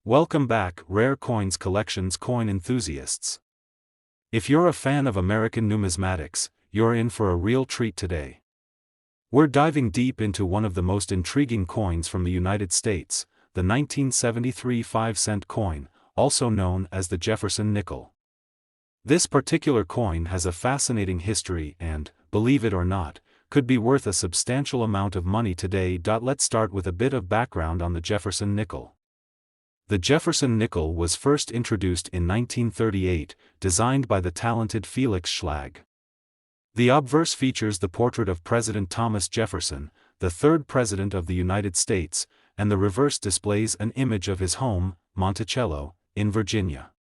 Welcome back, Rare Coins Collections coin enthusiasts. If you're a fan of American numismatics, you're in for a real treat today. We're diving deep into one of the most intriguing coins from the United States, the 1973 5-cent coin, also known as the Jefferson nickel. This particular coin has a fascinating history and, believe it or not, could be worth a substantial amount of money today. Let's start with a bit of background on the Jefferson nickel. The Jefferson nickel was first introduced in 1938, designed by the talented Felix Schlag. The obverse features the portrait of President Thomas Jefferson, the third President of the United States, and the reverse displays an image of his home, Monticello, in Virginia.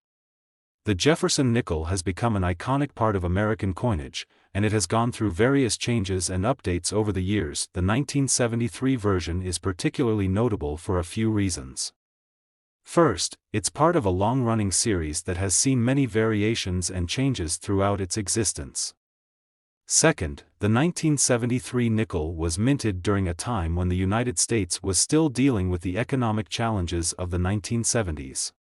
The Jefferson nickel has become an iconic part of American coinage, and it has gone through various changes and updates over the years. The 1973 version is particularly notable for a few reasons. First, it's part of a long-running series that has seen many variations and changes throughout its existence. Second, the 1973 nickel was minted during a time when the United States was still dealing with the economic challenges of the 1970s.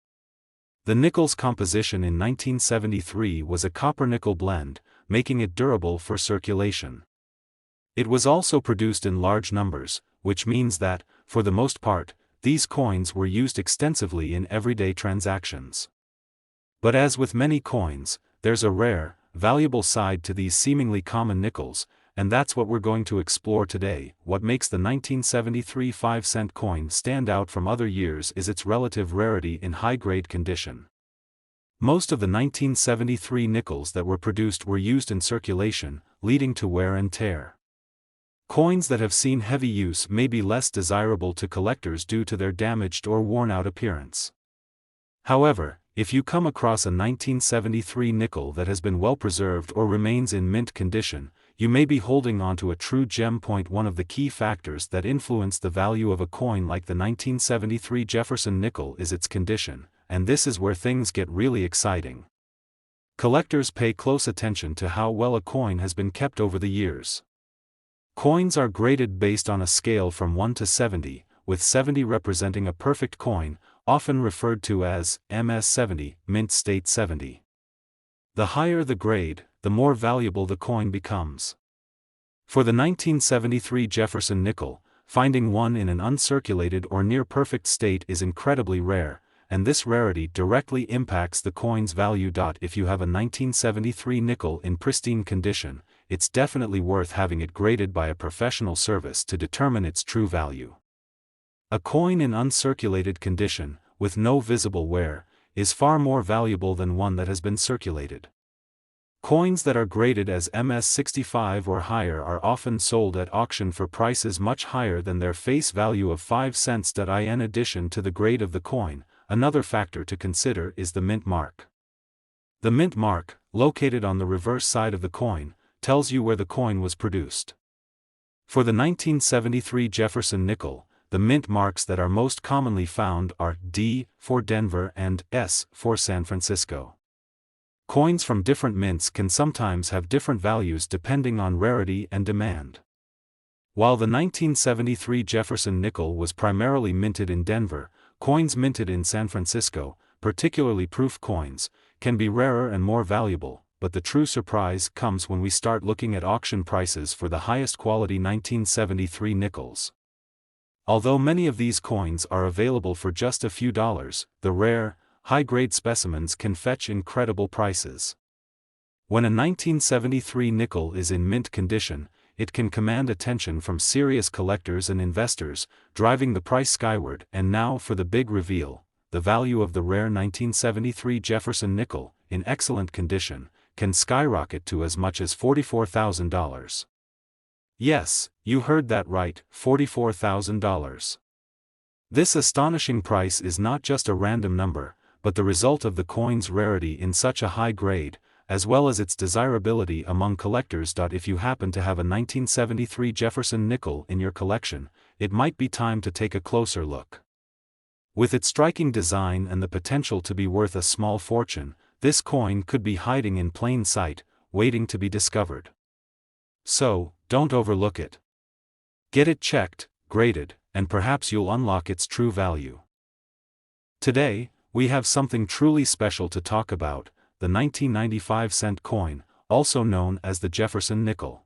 The nickel's composition in 1973 was a copper-nickel blend, making it durable for circulation. It was also produced in large numbers, which means that, for the most part, these coins were used extensively in everyday transactions. But as with many coins, there's a rare, valuable side to these seemingly common nickels, and that's what we're going to explore today. What makes the 1973 5-cent coin stand out from other years is its relative rarity in high-grade condition. Most of the 1973 nickels that were produced were used in circulation, leading to wear and tear. Coins that have seen heavy use may be less desirable to collectors due to their damaged or worn-out appearance. However, if you come across a 1973 nickel that has been well preserved or remains in mint condition, you may be holding onto a true gem. One of the key factors that influence the value of a coin like the 1973 Jefferson nickel is its condition, and this is where things get really exciting. Collectors pay close attention to how well a coin has been kept over the years. Coins are graded based on a scale from 1 to 70, with 70 representing a perfect coin, often referred to as MS70, mint state 70. The higher the grade, the more valuable the coin becomes. For the 1973 Jefferson nickel, finding one in an uncirculated or near perfect state is incredibly rare, and this rarity directly impacts the coin's value. If you have a 1973 nickel in pristine condition, it's definitely worth having it graded by a professional service to determine its true value. A coin in uncirculated condition, with no visible wear, is far more valuable than one that has been circulated. Coins that are graded as MS65 or higher are often sold at auction for prices much higher than their face value of 5 cents. In addition to the grade of the coin, another factor to consider is the mint mark. The mint mark, located on the reverse side of the coin, tells you where the coin was produced. For the 1973 Jefferson nickel, the mint marks that are most commonly found are D for Denver and S for San Francisco. Coins from different mints can sometimes have different values depending on rarity and demand. While the 1973 Jefferson nickel was primarily minted in Denver, coins minted in San Francisco, particularly proof coins, can be rarer and more valuable, but the true surprise comes when we start looking at auction prices for the highest quality 1973 nickels. Although many of these coins are available for just a few dollars, the rare, high-grade specimens can fetch incredible prices. When a 1973 nickel is in mint condition, it can command attention from serious collectors and investors, driving the price skyward. And now for the big reveal: the value of the rare 1973 Jefferson nickel, in excellent condition, can skyrocket to as much as $44,000. Yes, you heard that right, $44,000. This astonishing price is not just a random number, but the result of the coin's rarity in such a high grade, as well as its desirability among collectors. If you happen to have a 1973 Jefferson nickel in your collection, it might be time to take a closer look. With its striking design and the potential to be worth a small fortune, this coin could be hiding in plain sight, waiting to be discovered. So, don't overlook it. Get it checked, graded, and perhaps you'll unlock its true value. Today, we have something truly special to talk about, the 1995-cent coin, also known as the Jefferson nickel.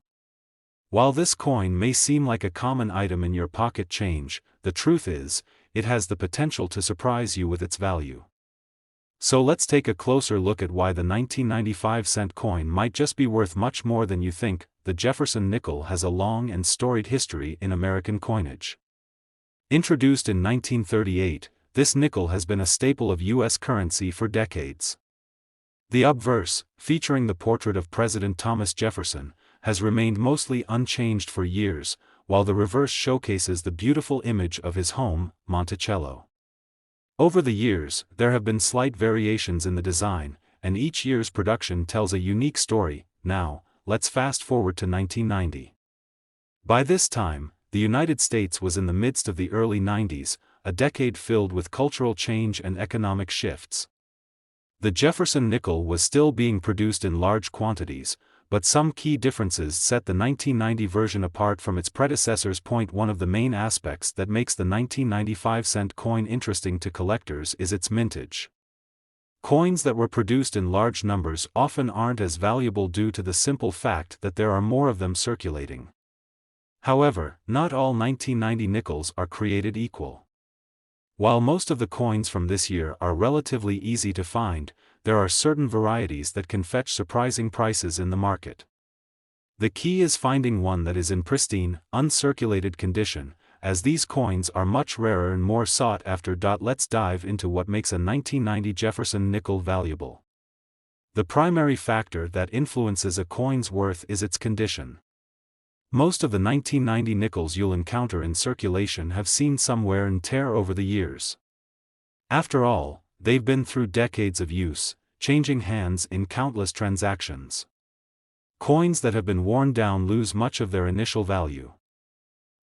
While this coin may seem like a common item in your pocket change, the truth is, it has the potential to surprise you with its value. So let's take a closer look at why the 1995-cent coin might just be worth much more than you think. The Jefferson nickel has a long and storied history in American coinage. Introduced in 1938, this nickel has been a staple of U.S. currency for decades. The obverse, featuring the portrait of President Thomas Jefferson, has remained mostly unchanged for years, while the reverse showcases the beautiful image of his home, Monticello. Over the years, there have been slight variations in the design, and each year's production tells a unique story. Now, let's fast forward to 1990. By this time, the United States was in the midst of the early 90s, a decade filled with cultural change and economic shifts. The Jefferson nickel was still being produced in large quantities, but some key differences set the 1990 version apart from its predecessors. One of the main aspects that makes the 1995-cent coin interesting to collectors is its mintage. Coins that were produced in large numbers often aren't as valuable due to the simple fact that there are more of them circulating. However, not all 1990 nickels are created equal. While most of the coins from this year are relatively easy to find, there are certain varieties that can fetch surprising prices in the market. The key is finding one that is in pristine, uncirculated condition, as these coins are much rarer and more sought after. Let's dive into what makes a 1990 Jefferson nickel valuable. The primary factor that influences a coin's worth is its condition. Most of the 1990 nickels you'll encounter in circulation have seen some wear and tear over the years. After all, they've been through decades of use, changing hands in countless transactions. Coins that have been worn down lose much of their initial value.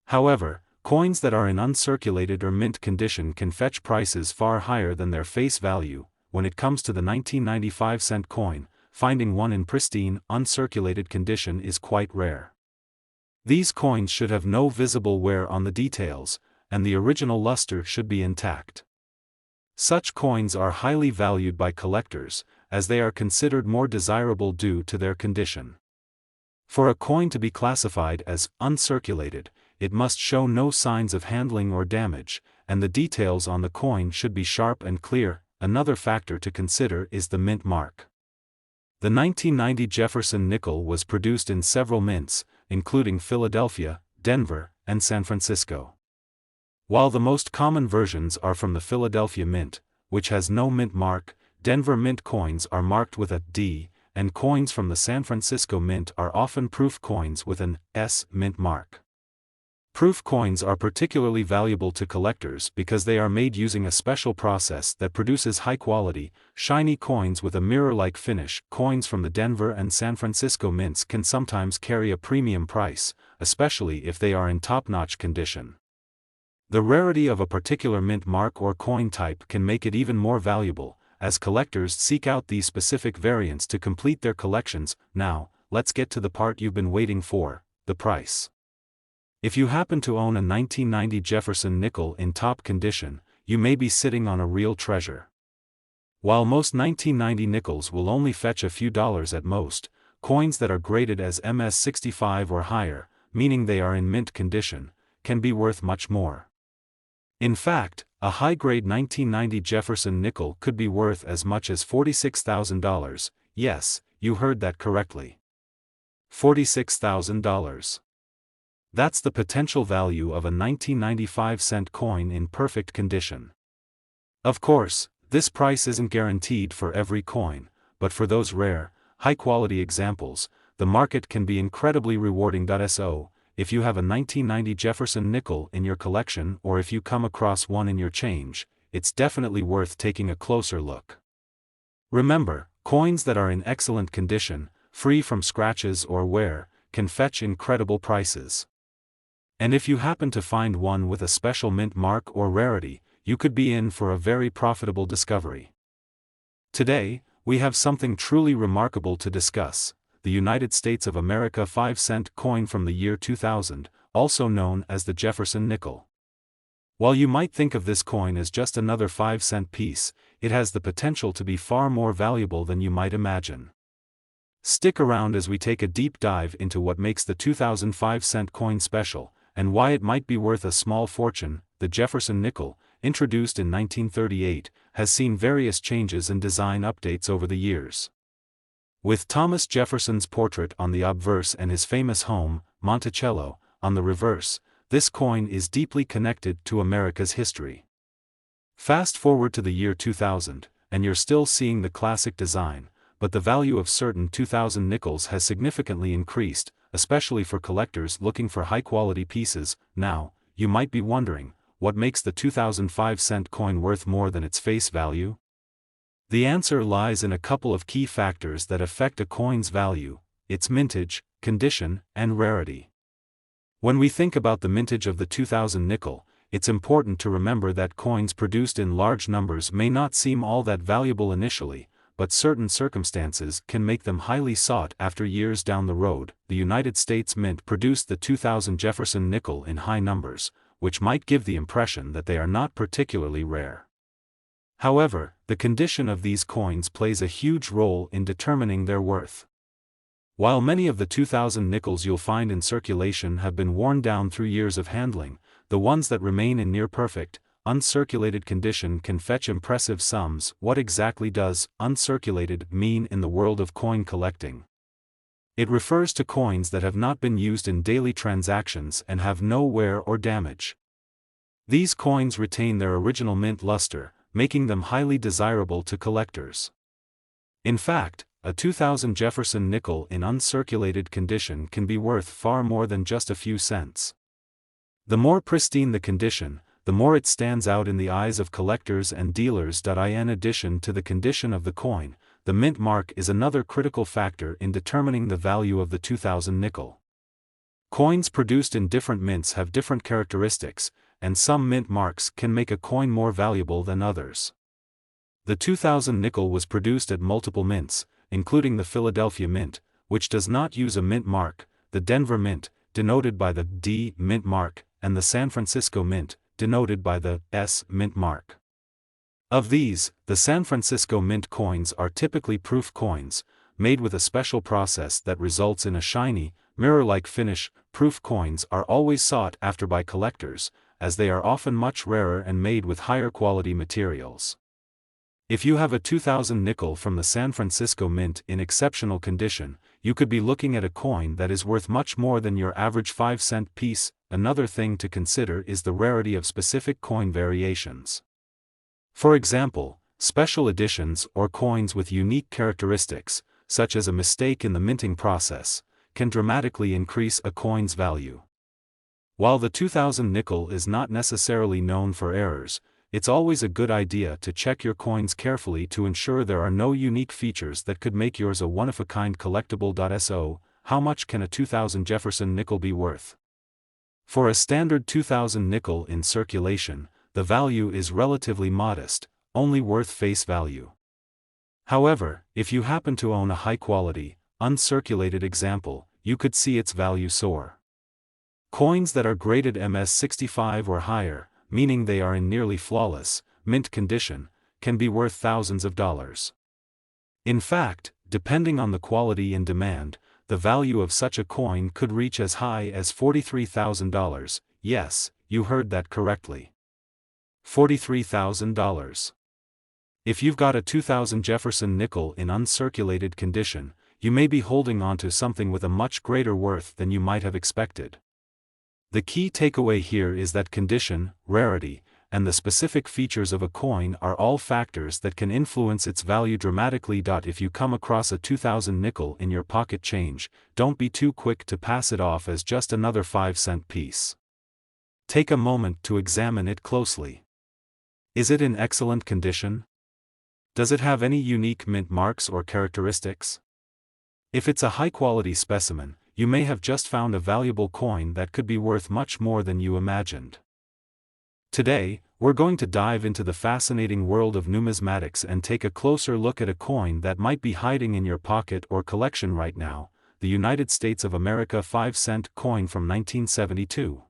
However, coins that are in uncirculated or mint condition can fetch prices far higher than their face value. When it comes to the 1995-cent coin, finding one in pristine, uncirculated condition is quite rare. These coins should have no visible wear on the details, and the original luster should be intact. Such coins are highly valued by collectors, as they are considered more desirable due to their condition. For a coin to be classified as uncirculated, it must show no signs of handling or damage, and the details on the coin should be sharp and clear. Another factor to consider is the mint mark. The 1990 Jefferson nickel was produced in several mints, including Philadelphia, Denver, and San Francisco. While the most common versions are from the Philadelphia Mint, which has no mint mark, Denver Mint coins are marked with a D, and coins from the San Francisco Mint are often proof coins with an S mint mark. Proof coins are particularly valuable to collectors because they are made using a special process that produces high-quality, shiny coins with a mirror-like finish. Coins from the Denver and San Francisco mints can sometimes carry a premium price, especially if they are in top-notch condition. The rarity of a particular mint mark or coin type can make it even more valuable, as collectors seek out these specific variants to complete their collections. Now, let's get to the part you've been waiting for, the price. If you happen to own a 1990 Jefferson nickel in top condition, you may be sitting on a real treasure. While most 1990 nickels will only fetch a few dollars at most, coins that are graded as MS-65 or higher, meaning they are in mint condition, can be worth much more. In fact, a high-grade 1990 Jefferson nickel could be worth as much as $46,000. Yes, you heard that correctly. $46,000. That's the potential value of a 1995-cent coin in perfect condition. Of course, this price isn't guaranteed for every coin, but for those rare, high-quality examples, the market can be incredibly rewarding. So, if you have a 1990 Jefferson nickel in your collection or if you come across one in your change, it's definitely worth taking a closer look. Remember, coins that are in excellent condition, free from scratches or wear, can fetch incredible prices. And if you happen to find one with a special mint mark or rarity, you could be in for a very profitable discovery. Today, we have something truly remarkable to discuss: the United States of America 5-cent coin from the year 2000, also known as the Jefferson nickel. While you might think of this coin as just another 5-cent piece, it has the potential to be far more valuable than you might imagine. Stick around as we take a deep dive into what makes the 2005-cent coin special, and why it might be worth a small fortune. The Jefferson nickel, introduced in 1938, has seen various changes and design updates over the years. With Thomas Jefferson's portrait on the obverse and his famous home, Monticello, on the reverse, this coin is deeply connected to America's history. Fast forward to the year 2000, and you're still seeing the classic design, but the value of certain 2000 nickels has significantly increased, especially for collectors looking for high-quality pieces. Now, you might be wondering, what makes the 2005-cent coin worth more than its face value? The answer lies in a couple of key factors that affect a coin's value: its mintage, condition, and rarity. When we think about the mintage of the 2000 nickel, it's important to remember that coins produced in large numbers may not seem all that valuable initially, but certain circumstances can make them highly sought after years down the road. The United States Mint produced the 2000 Jefferson nickel in high numbers, which might give the impression that they are not particularly rare. However, the condition of these coins plays a huge role in determining their worth. While many of the 2000 nickels you'll find in circulation have been worn down through years of handling, the ones that remain in near-perfect, uncirculated condition can fetch impressive sums. What exactly does uncirculated mean in the world of coin collecting? It refers to coins that have not been used in daily transactions and have no wear or damage. These coins retain their original mint luster, making them highly desirable to collectors. In fact, a 2000 Jefferson nickel in uncirculated condition can be worth far more than just a few cents. The more pristine the condition, the more it stands out in the eyes of collectors and dealers. In addition to the condition of the coin, the mint mark is another critical factor in determining the value of the 2000 nickel. Coins produced in different mints have different characteristics, and some mint marks can make a coin more valuable than others. The 2000 nickel was produced at multiple mints, including the Philadelphia Mint, which does not use a mint mark, the Denver Mint, denoted by the D mint mark, and the San Francisco Mint, denoted by the S mint mark. Of these, the San Francisco Mint coins are typically proof coins, made with a special process that results in a shiny, mirror-like finish. Proof coins are always sought after by collectors, as they are often much rarer and made with higher quality materials. If you have a 2000 nickel from the San Francisco Mint in exceptional condition, you could be looking at a coin that is worth much more than your average 5-cent piece. Another thing to consider is the rarity of specific coin variations. For example, special editions or coins with unique characteristics, such as a mistake in the minting process, can dramatically increase a coin's value. While the 2000 nickel is not necessarily known for errors, it's always a good idea to check your coins carefully to ensure there are no unique features that could make yours a one-of-a-kind collectible. So, how much can a 2000 Jefferson nickel be worth? For a standard 2000 nickel in circulation, the value is relatively modest, only worth face value. However, if you happen to own a high-quality, uncirculated example, you could see its value soar. Coins that are graded MS65 or higher, meaning they are in nearly flawless, mint condition, can be worth thousands of dollars. In fact, depending on the quality and demand, the value of such a coin could reach as high as $43,000. Yes, you heard that correctly. $43,000. If you've got a 2000 Jefferson nickel in uncirculated condition, you may be holding on to something with a much greater worth than you might have expected. The key takeaway here is that condition, rarity, and the specific features of a coin are all factors that can influence its value dramatically. If you come across a 2000 nickel in your pocket change, don't be too quick to pass it off as just another 5-cent piece. Take a moment to examine it closely. Is it in excellent condition? Does it have any unique mint marks or characteristics? If it's a high-quality specimen, you may have just found a valuable coin that could be worth much more than you imagined. Today, we're going to dive into the fascinating world of numismatics and take a closer look at a coin that might be hiding in your pocket or collection right now, the United States of America 5-cent coin from 1972.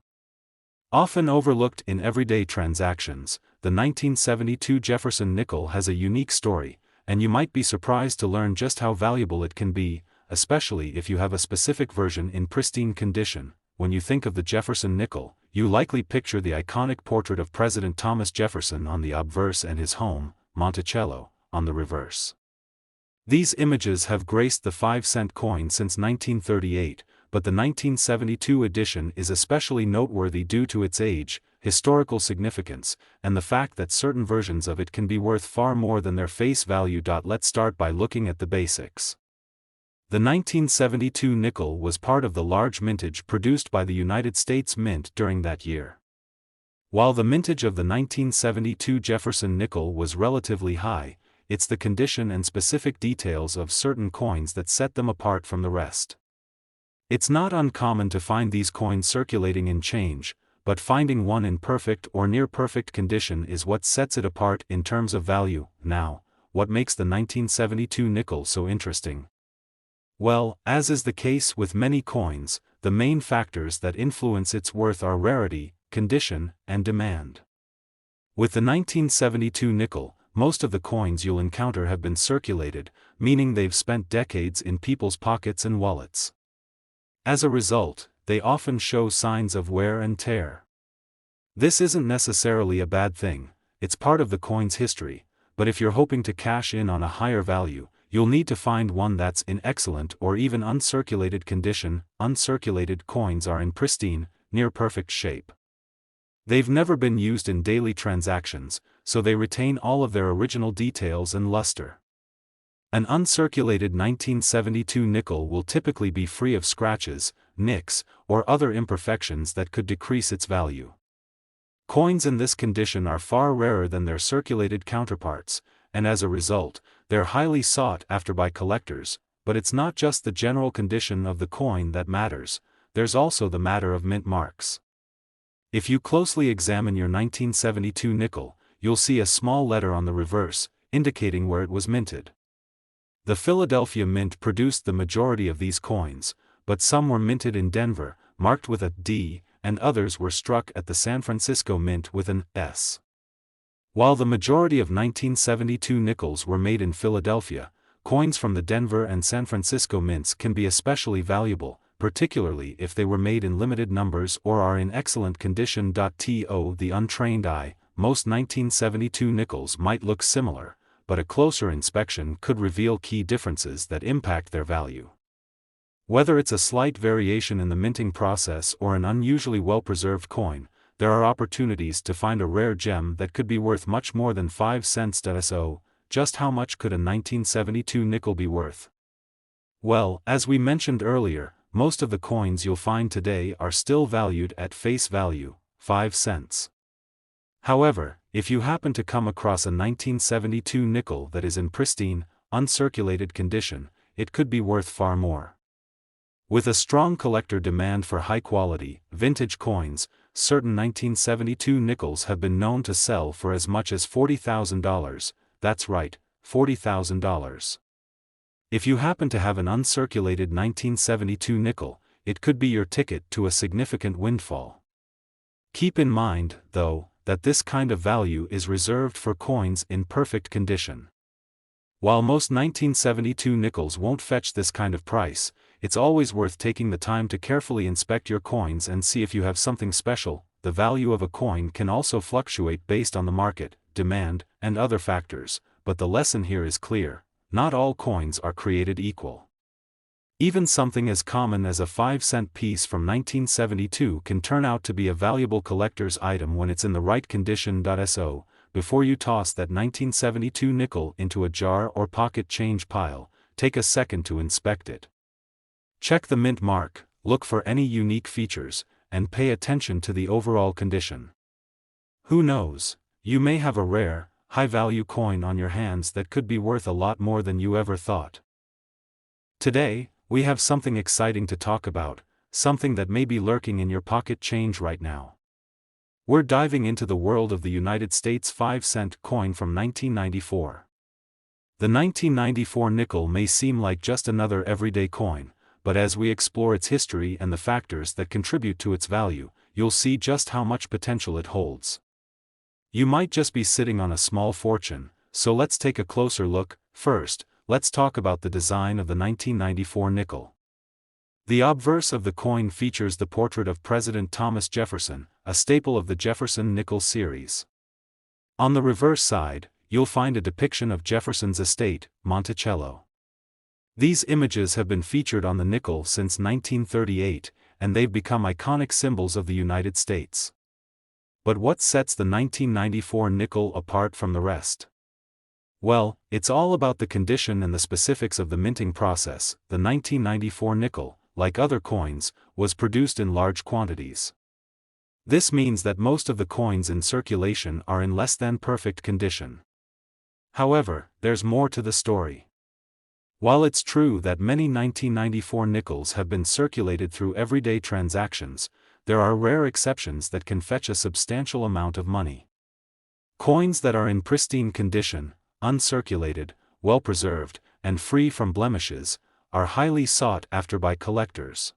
Often overlooked in everyday transactions, the 1972 Jefferson nickel has a unique story, and you might be surprised to learn just how valuable it can be, especially if you have a specific version in pristine condition. When you think of the Jefferson nickel, you likely picture the iconic portrait of President Thomas Jefferson on the obverse and his home, Monticello, on the reverse. These images have graced the 5-cent coin since 1938, but the 1972 edition is especially noteworthy due to its age, historical significance, and the fact that certain versions of it can be worth far more than their face value. Let's start by looking at the basics. The 1972 nickel was part of the large mintage produced by the United States Mint during that year. While the mintage of the 1972 Jefferson nickel was relatively high, it's the condition and specific details of certain coins that set them apart from the rest. It's not uncommon to find these coins circulating in change, but finding one in perfect or near-perfect condition is what sets it apart in terms of value. Now, what makes the 1972 nickel so interesting? Well, as is the case with many coins, the main factors that influence its worth are rarity, condition, and demand. With the 1972 nickel, most of the coins you'll encounter have been circulated, meaning they've spent decades in people's pockets and wallets. As a result, they often show signs of wear and tear. This isn't necessarily a bad thing, it's part of the coin's history, but if you're hoping to cash in on a higher value, you'll need to find one that's in excellent or even uncirculated condition. Uncirculated coins are in pristine, near-perfect shape. They've never been used in daily transactions, so they retain all of their original details and luster. An uncirculated 1972 nickel will typically be free of scratches, nicks, or other imperfections that could decrease its value. Coins in this condition are far rarer than their circulated counterparts, and as a result, they're highly sought after by collectors. But it's not just the general condition of the coin that matters, there's also the matter of mint marks. If you closely examine your 1972 nickel, you'll see a small letter on the reverse, indicating where it was minted. The Philadelphia Mint produced the majority of these coins, but some were minted in Denver, marked with a D, and others were struck at the San Francisco Mint with an S. While the majority of 1972 nickels were made in Philadelphia, coins from the Denver and San Francisco mints can be especially valuable, particularly if they were made in limited numbers or are in excellent condition. To the untrained eye, most 1972 nickels might look similar, but a closer inspection could reveal key differences that impact their value. Whether it's a slight variation in the minting process or an unusually well-preserved coin, there are opportunities to find a rare gem that could be worth much more than 5 cents. So, just how much could a 1972 nickel be worth? Well, as we mentioned earlier, most of the coins you'll find today are still valued at face value, 5 cents. However, if you happen to come across a 1972 nickel that is in pristine, uncirculated condition, it could be worth far more. With a strong collector demand for high-quality, vintage coins, certain 1972 nickels have been known to sell for as much as $40,000, that's right, $40,000. If you happen to have an uncirculated 1972 nickel, it could be your ticket to a significant windfall. Keep in mind, though, that this kind of value is reserved for coins in perfect condition. While most 1972 nickels won't fetch this kind of price, it's always worth taking the time to carefully inspect your coins and see if you have something special. The value of a coin can also fluctuate based on the market, demand, and other factors, but the lesson here is clear: not all coins are created equal. Even something as common as a 5-cent piece from 1972 can turn out to be a valuable collector's item when it's in the right condition. So, before you toss that 1972 nickel into a jar or pocket change pile, take a second to inspect it. Check the mint mark, look for any unique features, and pay attention to the overall condition. Who knows, you may have a rare, high-value coin on your hands that could be worth a lot more than you ever thought. Today, we have something exciting to talk about, something that may be lurking in your pocket change right now. We're diving into the world of the United States 5-cent coin from 1994. The 1994 nickel may seem like just another everyday coin, but as we explore its history and the factors that contribute to its value, you'll see just how much potential it holds. You might just be sitting on a small fortune, so let's take a closer look. First, let's talk about the design of the 1994 nickel. The obverse of the coin features the portrait of President Thomas Jefferson, a staple of the Jefferson nickel series. On the reverse side, you'll find a depiction of Jefferson's estate, Monticello. These images have been featured on the nickel since 1938, and they've become iconic symbols of the United States. But what sets the 1994 nickel apart from the rest? Well, it's all about the condition and the specifics of the minting process. The 1994 nickel, like other coins, was produced in large quantities. This means that most of the coins in circulation are in less than perfect condition. However, there's more to the story. While it's true that many 1994 nickels have been circulated through everyday transactions, there are rare exceptions that can fetch a substantial amount of money. Coins that are in pristine condition, uncirculated, well-preserved, and free from blemishes, are highly sought after by collectors.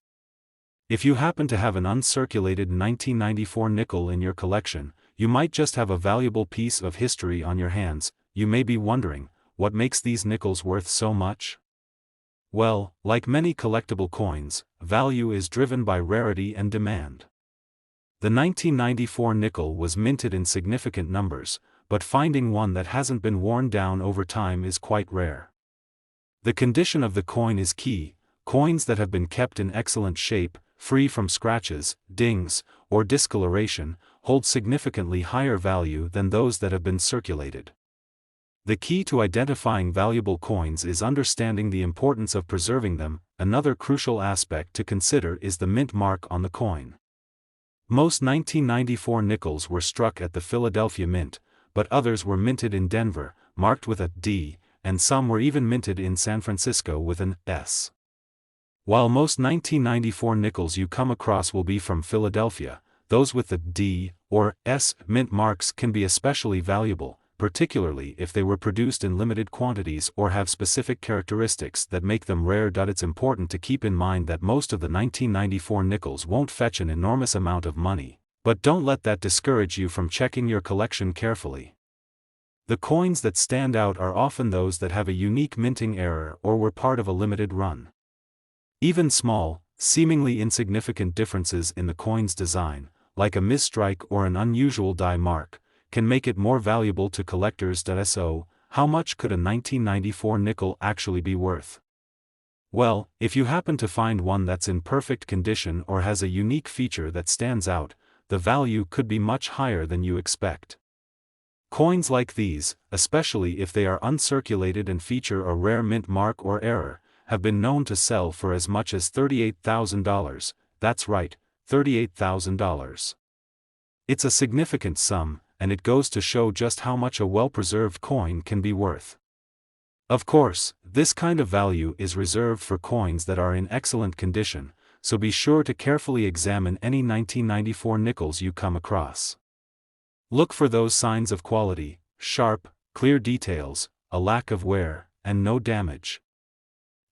If you happen to have an uncirculated 1994 nickel in your collection, you might just have a valuable piece of history on your hands. You may be wondering, what makes these nickels worth so much? Well, like many collectible coins, value is driven by rarity and demand. The 1994 nickel was minted in significant numbers, but finding one that hasn't been worn down over time is quite rare. The condition of the coin is key. Coins that have been kept in excellent shape, free from scratches, dings, or discoloration, hold significantly higher value than those that have been circulated. The key to identifying valuable coins is understanding the importance of preserving them. Another crucial aspect to consider is the mint mark on the coin. Most 1994 nickels were struck at the Philadelphia Mint, but others were minted in Denver, marked with a D, and some were even minted in San Francisco with an S. While most 1994 nickels you come across will be from Philadelphia, those with the D or S mint marks can be especially valuable, particularly if they were produced in limited quantities or have specific characteristics that make them rare. It's important to keep in mind that most of the 1994 nickels won't fetch an enormous amount of money, but don't let that discourage you from checking your collection carefully. The coins that stand out are often those that have a unique minting error or were part of a limited run. Even small, seemingly insignificant differences in the coin's design, like a misstrike or an unusual die mark, can make it more valuable to collectors. So, how much could a 1994 nickel actually be worth? Well, if you happen to find one that's in perfect condition or has a unique feature that stands out, the value could be much higher than you expect. Coins like these, especially if they are uncirculated and feature a rare mint mark or error, have been known to sell for as much as $38,000. That's right, $38,000. It's a significant sum, and it goes to show just how much a well-preserved coin can be worth. Of course, this kind of value is reserved for coins that are in excellent condition, so be sure to carefully examine any 1994 nickels you come across. Look for those signs of quality: sharp, clear details, a lack of wear, and no damage.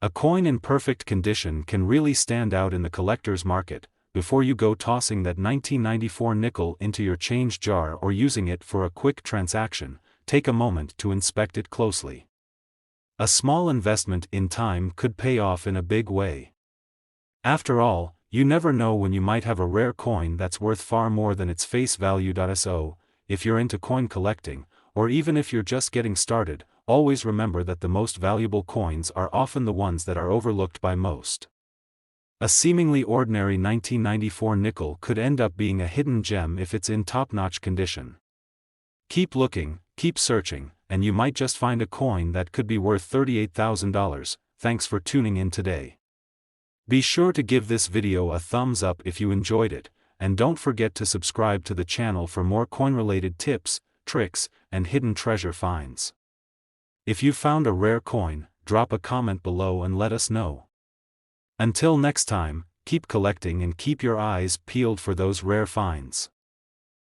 A coin in perfect condition can really stand out in the collector's market. Before you go tossing that 1994 nickel into your change jar or using it for a quick transaction, take a moment to inspect it closely. A small investment in time could pay off in a big way. After all, you never know when you might have a rare coin that's worth far more than its face value. So, if you're into coin collecting, or even if you're just getting started, always remember that the most valuable coins are often the ones that are overlooked by most. A seemingly ordinary 1994 nickel could end up being a hidden gem if it's in top-notch condition. Keep looking, keep searching, and you might just find a coin that could be worth $38,000. Thanks for tuning in today. Be sure to give this video a thumbs up if you enjoyed it, and don't forget to subscribe to the channel for more coin-related tips, tricks, and hidden treasure finds. If you found a rare coin, drop a comment below and let us know. Until next time, keep collecting and keep your eyes peeled for those rare finds.